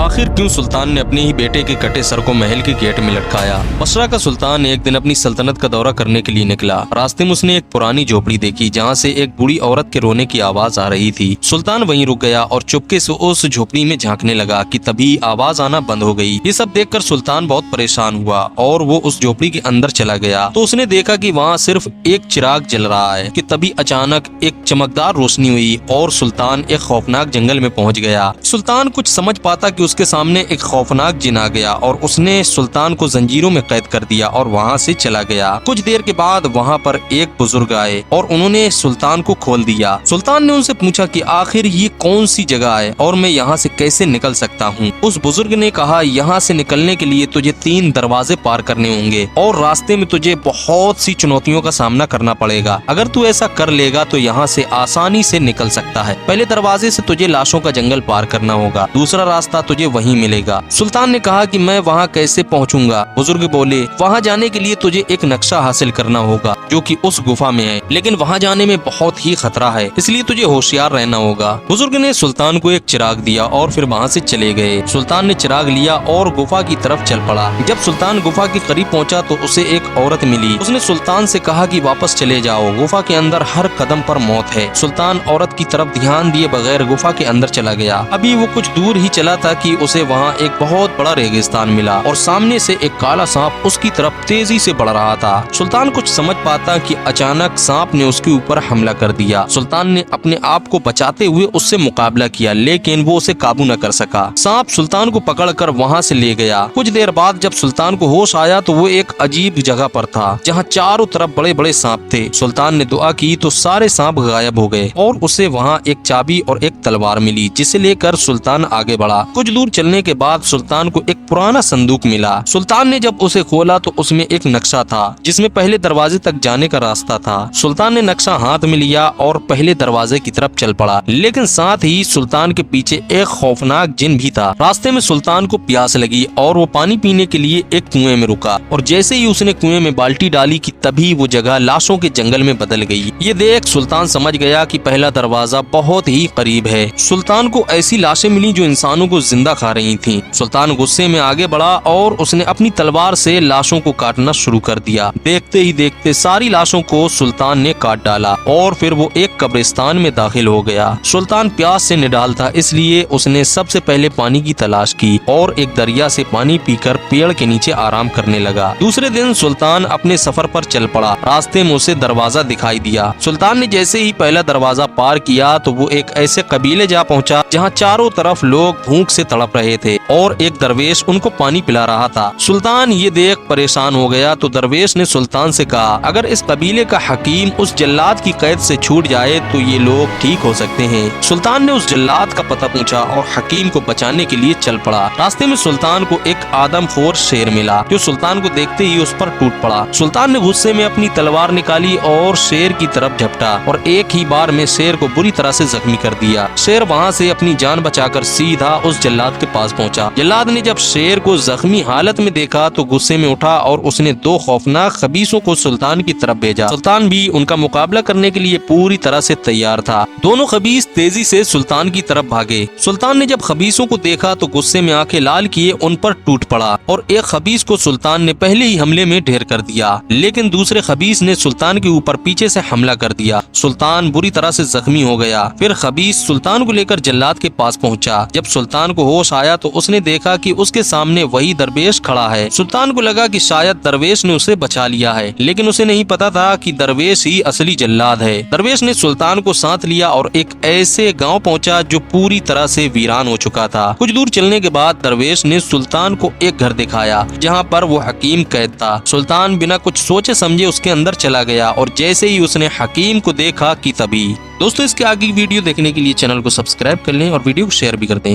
आखिर क्यों सुल्तान ने अपने ही बेटे के कटे सर को महल के गेट में लटकाया। बसरा का सुल्तान एक दिन अपनी सल्तनत का दौरा करने के लिए निकला। रास्ते में उसने एक पुरानी झोपड़ी देखी जहाँ से एक बूढ़ी औरत के रोने की आवाज आ रही थी। सुल्तान वहीं रुक गया और चुपके से उस झोपड़ी में झांकने लगा कि तभी आवाज आना बंद हो गई। ये सब देखकर सुल्तान बहुत परेशान हुआ और वो उस झोपड़ी के अंदर चला गया तो उसने देखा कि वहाँ सिर्फ एक चिराग जल रहा है कि तभी अचानक एक चमकदार रोशनी हुई और सुल्तान एक खौफनाक जंगल में पहुंच गया। सुल्तान कुछ समझ पाता कि उसके सामने एक खौफनाक जिन आ गया और उसने सुल्तान को जंजीरों में कैद कर दिया और वहाँ से चला गया। कुछ देर के बाद वहाँ पर एक बुजुर्ग आए और उन्होंने सुल्तान को खोल दिया। सुल्तान ने उनसे पूछा कि आखिर ये कौन सी जगह है और मैं यहाँ से कैसे निकल सकता हूँ। उस बुजुर्ग ने कहा, यहाँ से निकलने के लिए तुझे 3 दरवाजे पार करने होंगे और रास्ते में तुझे बहुत सी चुनौतियों का सामना करना पड़ेगा। अगर तू ऐसा कर लेगा तो यहाँ से आसानी से निकल सकता है। पहले दरवाजे से तुझे लाशों का जंगल पार करना होगा, दूसरा रास्ता तुझे वहीं मिलेगा। सुल्तान ने कहा कि मैं वहाँ कैसे पहुँचूंगा। बुजुर्ग बोले, वहाँ जाने के लिए तुझे एक नक्शा हासिल करना होगा जो कि उस गुफा में है, लेकिन वहाँ जाने में बहुत ही खतरा है, इसलिए तुझे होशियार रहना होगा। बुजुर्ग ने सुल्तान को एक चिराग दिया और फिर वहाँ से चले गए। सुल्तान ने चिराग लिया और गुफा की तरफ चल पड़ा। जब सुल्तान गुफा के करीब पहुँचा तो उसे एक औरत मिली। उसने सुल्तान से कहा कि वापस चले जाओ, गुफा के अंदर हर कदम पर मौत है। सुल्तान औरत की तरफ ध्यान दिए बगैर गुफा के अंदर चला गया। अभी वो कुछ दूर ही चला था कि उसे वहाँ एक बहुत बड़ा रेगिस्तान मिला और सामने से एक काला सांप उसकी तरफ तेजी से बढ़ रहा था। सुल्तान कुछ समझ पाता कि अचानक सांप ने उसके ऊपर हमला कर दिया। सुल्तान ने अपने आप को बचाते हुए उससे मुकाबला किया, लेकिन वो उसे काबू न कर सका। सांप सुल्तान को पकड़कर वहाँ से ले गया। कुछ देर बाद जब सुल्तान को होश आया तो वो एक अजीब जगह पर था जहाँ चारों तरफ बड़े बड़े सांप थे। सुल्तान ने दुआ की तो सारे सांप गायब हो गए और उसे वहाँ एक चाबी और एक तलवार मिली, जिसे लेकर सुल्तान आगे बढ़ा। कुछ दूर चलने के बाद सुल्तान को एक पुराना संदूक मिला। सुल्तान ने जब उसे खोला तो उसमें एक नक्शा था जिसमें पहले दरवाजे तक जाने का रास्ता था। सुल्तान ने नक्शा हाथ में लिया और पहले दरवाजे की तरफ चल पड़ा, लेकिन साथ ही सुल्तान के पीछे एक खौफनाक जिन भी था। रास्ते में सुल्तान को प्यास लगी और वो पानी पीने के लिए एक कुएं में रुका और जैसे ही उसने कुएं में बाल्टी डाली कि तभी वो जगह लाशों के जंगल में बदल गई। ये देख सुल्तान समझ गया कि पहला दरवाजा बहुत ही करीब है। सुल्तान को ऐसी लाशें मिली जो इंसानों को जिंदा खा रही थीं। सुल्तान गुस्से में आगे बढ़ा और उसने अपनी तलवार से लाशों को काटना शुरू कर दिया। देखते ही देखते सारी लाशों को सुल्तान ने काट डाला और फिर वो एक कब्रिस्तान में दाखिल हो गया। सुल्तान प्यास से निडाल था, इसलिए उसने सबसे पहले पानी की तलाश की और एक दरिया से पानी पीकर पेड़ के नीचे आराम करने लगा। दूसरे दिन सुल्तान अपने सफर पर चल पड़ा। रास्ते में उसे दरवाजा दिखाई दिया। सुल्तान ने जैसे ही पहला दरवाजा पार किया तो वो एक ऐसे कबीले जा पहुंचा जहां चारों तरफ लोग भूख से तड़प रहे थे और एक दरवेश उनको पानी पिला रहा था। सुल्तान ये देख परेशान हो गया तो दरवेश ने सुल्तान से कहा, अगर इस कबीले का हकीम उस जल्लाद की कैद से छूट जाए तो ये लोग ठीक हो सकते हैं। सुल्तान ने उस जल्लाद का पता पूछा और हकीम को बचाने के लिए चल पड़ा। रास्ते में सुल्तान को एक आदमखोर शेर मिला जो सुल्तान को देखते ही उस पर टूट पड़ा। सुल्तान ने गुस्से में अपनी तलवार निकाली और शेर की तरफ झपटा और एक ही बार में शेर को बुरी तरह से जख्मी कर दिया। शेर वहाँ से अपनी जान बचाकर सीधा उस जल्लाद के पास पहुँचा। जल्लाद ने जब शेर को जख्मी हालत में देखा तो गुस्से में उठा और उसने 2 खौफनाक खबीसों को सुल्तान की तरफ भेजा। सुल्तान भी उनका मुकाबला करने के लिए पूरी तरह से तैयार था। दोनों खबीस तेजी से सुल्तान की तरफ भागे। सुल्तान ने जब खबीसों को देखा तो गुस्से में आंखें लाल किए उन पर टूट पड़ा और एक खबीस को सुल्तान ने पहले ही हमले में ढेर कर दिया, लेकिन दूसरे खबीस ने सुल्तान के ऊपर पीछे से हमला कर दिया। सुल्तान बुरी तरह से जख्मी हो गया। फिर खबीस सुल्तान को लेकर जल्लाद के पास पहुंचा। जब सुल्तान को होश आया तो उसने देखा कि उसके सामने वही दरवेश खड़ा है। सुल्तान को लगा कि शायद दरवेश ने उसे बचा लिया है, लेकिन उसे नहीं पता था कि दरवेश ही असली जल्लाद है। दरवेश ने सुल्तान को साथ लिया और एक ऐसे गांव पहुंचा जो पूरी तरह से वीरान हो चुका था। कुछ दूर चलने के बाद दरवेश ने सुल्तान को एक घर दिखाया जहां पर वो हकीम कैद था। सुल्तान बिना कुछ सोचे समझे उसके अंदर चला गया और जैसे ही उसने हकीम को देखा कि तभी। दोस्तों, इसके आगे वीडियो देखने के लिए चैनल को सब्सक्राइब कर लें और वीडियो को शेयर भी कर दें।